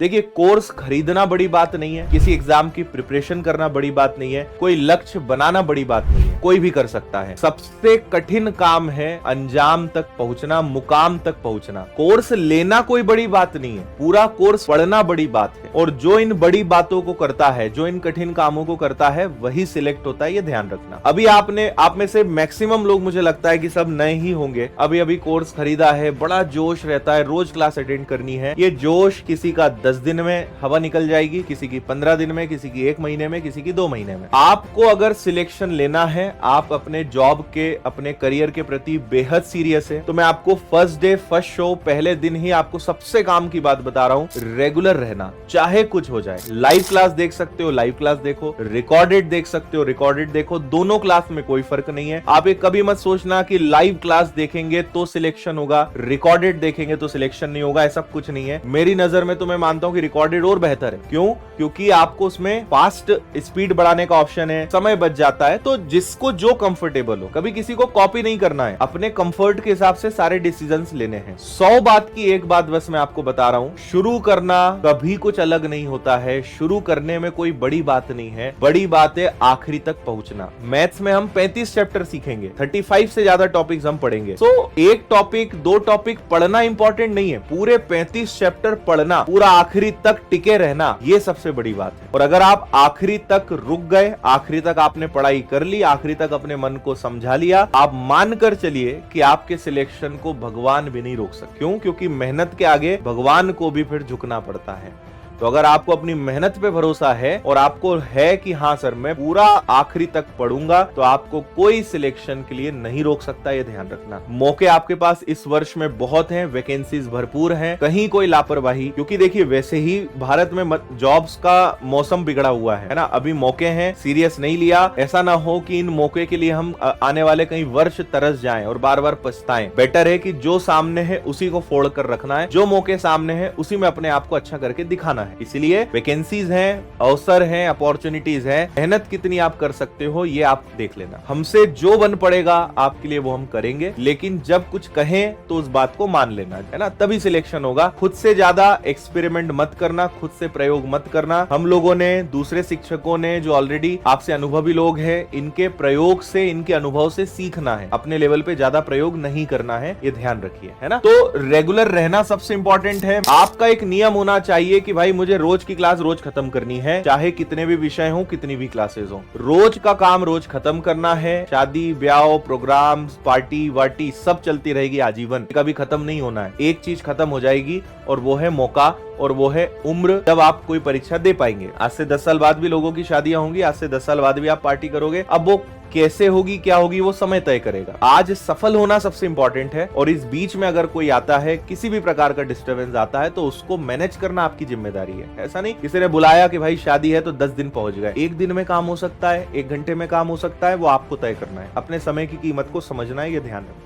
देखिए, कोर्स खरीदना बड़ी बात नहीं है, किसी एग्जाम की प्रिपरेशन करना बड़ी बात नहीं है, कोई लक्ष्य बनाना बड़ी बात नहीं है, कोई भी कर सकता है। सबसे कठिन काम है अंजाम तक पहुंचना, मुकाम तक पहुंचना। कोर्स लेना कोई बड़ी बात नहीं है, पूरा कोर्स पढ़ना बड़ी बात है। और जो इन बड़ी बातों को करता है, जो इन कठिन कामों को करता है, वही सिलेक्ट होता है, ये ध्यान रखना। अभी आप में से मैक्सिमम लोग, मुझे लगता है कि सब नए ही होंगे, अभी अभी कोर्स खरीदा है, बड़ा जोश रहता है, रोज क्लास अटेंड करनी है। ये जोश किसी का 10 दिन में हवा निकल जाएगी, किसी की 15 दिन में, किसी की 1 महीने में, किसी की 2 महीने में। आपको अगर सिलेक्शन लेना है, आप अपने जॉब के, अपने करियर के प्रति बेहद सीरियस है, तो मैं आपको फर्स्ट डे फर्स्ट शो पहले दिन ही आपको सबसे काम की बात बता रहा हूं, रेगुलर रहना, चाहे कुछ हो जाए। लाइव क्लास देख सकते हो, लाइव क्लास देखो, रिकॉर्डेड देख सकते हो, रिकॉर्डेड देखो, दोनों क्लास में कोई फर्क नहीं है। आप एक कभी मत सोचना कि लाइव क्लास देखेंगे तो सिलेक्शन होगा, रिकॉर्डेड देखेंगे तो सिलेक्शन नहीं होगा, ऐसा कुछ नहीं है। मेरी नजर में तो मैं मानता हूं कि रिकॉर्डेड और बेहतर है। क्यों? क्योंकि आपको उसमें फास्ट स्पीड बढ़ाने का ऑप्शन है, समय बच जाता है। तो जिसको जो कंफर्टेबल हो, कभी किसी को कॉपी नहीं करना है, अपने कंफर्ट के हिसाब से सारे डिसीजंस लेने हैं। 100 बात की एक बात बस मैं आपको बता रहा हूं, शुरू करना कभी कुछ अलग नहीं होता है। शुरू करने में कोई बड़ी बात नहीं है, बड़ी बात है आखिरी तक पहुंचना। मैथ्स में हम 35 चैप्टर सीखेंगे, 35 से ज्यादा टॉपिक्स हम पढ़ेंगे। तो एक टॉपिक, 2 टॉपिक पढ़ना इंपॉर्टेंट नहीं है, पूरे 35 चैप्टर पढ़ना, पूरा आखिरी तक टिके रहना, ये सबसे बड़ी बात है। और अगर आप आखिरी तक रुक गए, आखिरी तक आपने पढ़ाई कर ली, आखिरी तक अपने मन को समझा लिया, आप मानकर चलिए कि आपके सिलेक्शन को भगवान भी नहीं रोक सकते। क्यों? क्योंकि मेहनत के आगे भगवान को भी फिर झुकना पड़ता है। तो अगर आपको अपनी मेहनत पे भरोसा है और आपको है कि हाँ सर मैं पूरा आखिरी तक पढ़ूंगा, तो आपको कोई सिलेक्शन के लिए नहीं रोक सकता, ये ध्यान रखना। मौके आपके पास इस वर्ष में बहुत हैं, वैकेंसीज भरपूर हैं, कहीं कोई लापरवाही, क्योंकि देखिए वैसे ही भारत में जॉब्स का मौसम बिगड़ा हुआ है ना। अभी मौके हैं, सीरियस नहीं लिया, ऐसा ना हो कि इन मौके के लिए हम आने वाले कई वर्ष तरस जाएं और बार बार पछताएं। बेटर है कि जो सामने है उसी को फोड़ कर रखना है, जो मौके सामने है उसी में अपने आप को अच्छा करके दिखाना है। इसलिए वैकेंसीज हैं, अवसर हैं, अपॉर्चुनिटीज हैं, मेहनत कितनी आप कर सकते हो ये आप देख लेना। हमसे जो बन पड़ेगा आपके लिए वो हम करेंगे, लेकिन जब कुछ कहें तो उस बात को मान लेना है ना, तभी सिलेक्शन होगा। खुद से ज्यादा एक्सपेरिमेंट मत करना, खुद से प्रयोग मत करना। हम लोगों ने, दूसरे शिक्षकों ने, जो ऑलरेडी आपसे अनुभवी लोग हैं, इनके प्रयोग से, इनके अनुभव से सीखना है, अपने लेवल पे ज्यादा प्रयोग नहीं करना है, ये ध्यान रखिए, है ना। तो रेगुलर रहना सबसे इंपॉर्टेंट है। आपका एक नियम होना चाहिए कि भाई मुझे रोज की क्लास रोज खत्म करनी है, चाहे कितने भी विषय हो, कितनी भी क्लासेस हो, रोज का काम रोज खत्म करना है। शादी ब्याह, प्रोग्राम्स, पार्टी वार्टी सब चलती रहेगी आजीवन, कभी खत्म नहीं होना है। एक चीज खत्म हो जाएगी और वो है मौका, और वो है उम्र, जब आप कोई परीक्षा दे पाएंगे। आज से 10 साल बाद भी लोगों की शादियां होंगी, आज से 10 साल बाद भी आप पार्टी करोगे। अब वो कैसे होगी, क्या होगी, वो समय तय करेगा। आज सफल होना सबसे इंपॉर्टेंट है, और इस बीच में अगर कोई आता है, किसी भी प्रकार का डिस्टर्बेंस आता है, तो उसको मैनेज करना आपकी जिम्मेदारी है। ऐसा नहीं किसी ने बुलाया कि भाई शादी है तो 10 दिन पहुंच गए। 1 दिन में काम हो सकता है, 1 घंटे में काम हो सकता है, वो आपको तय करना है। अपने समय की कीमत को समझना है, ये ध्यान रखना।